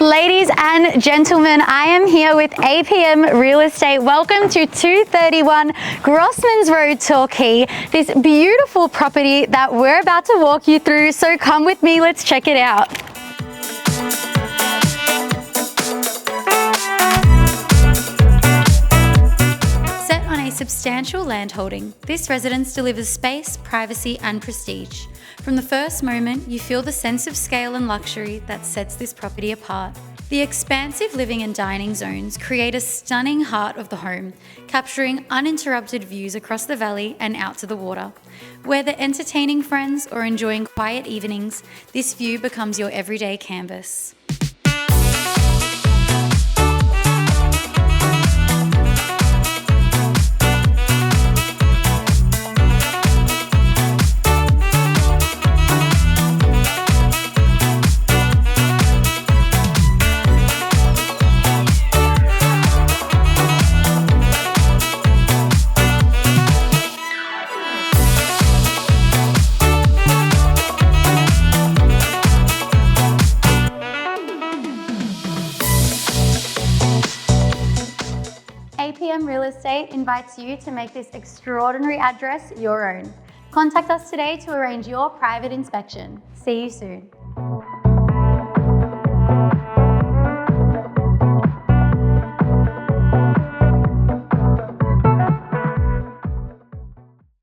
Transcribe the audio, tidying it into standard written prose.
Ladies and gentlemen, I am here with APM Real Estate. Welcome to 231 Grossmans Road, Torquay. This beautiful property that we're about to walk you through. So come with me, let's check it out. Set on a substantial landholding, this residence delivers space, privacy and prestige. From the first moment, you feel the sense of scale and luxury that sets this property apart. The expansive living and dining zones create a stunning heart of the home, capturing uninterrupted views across the valley and out to the water. Whether entertaining friends or enjoying quiet evenings, this view becomes your everyday canvas. APM Real Estate invites you to make this extraordinary address your own. Contact us today to arrange your private inspection. See you soon.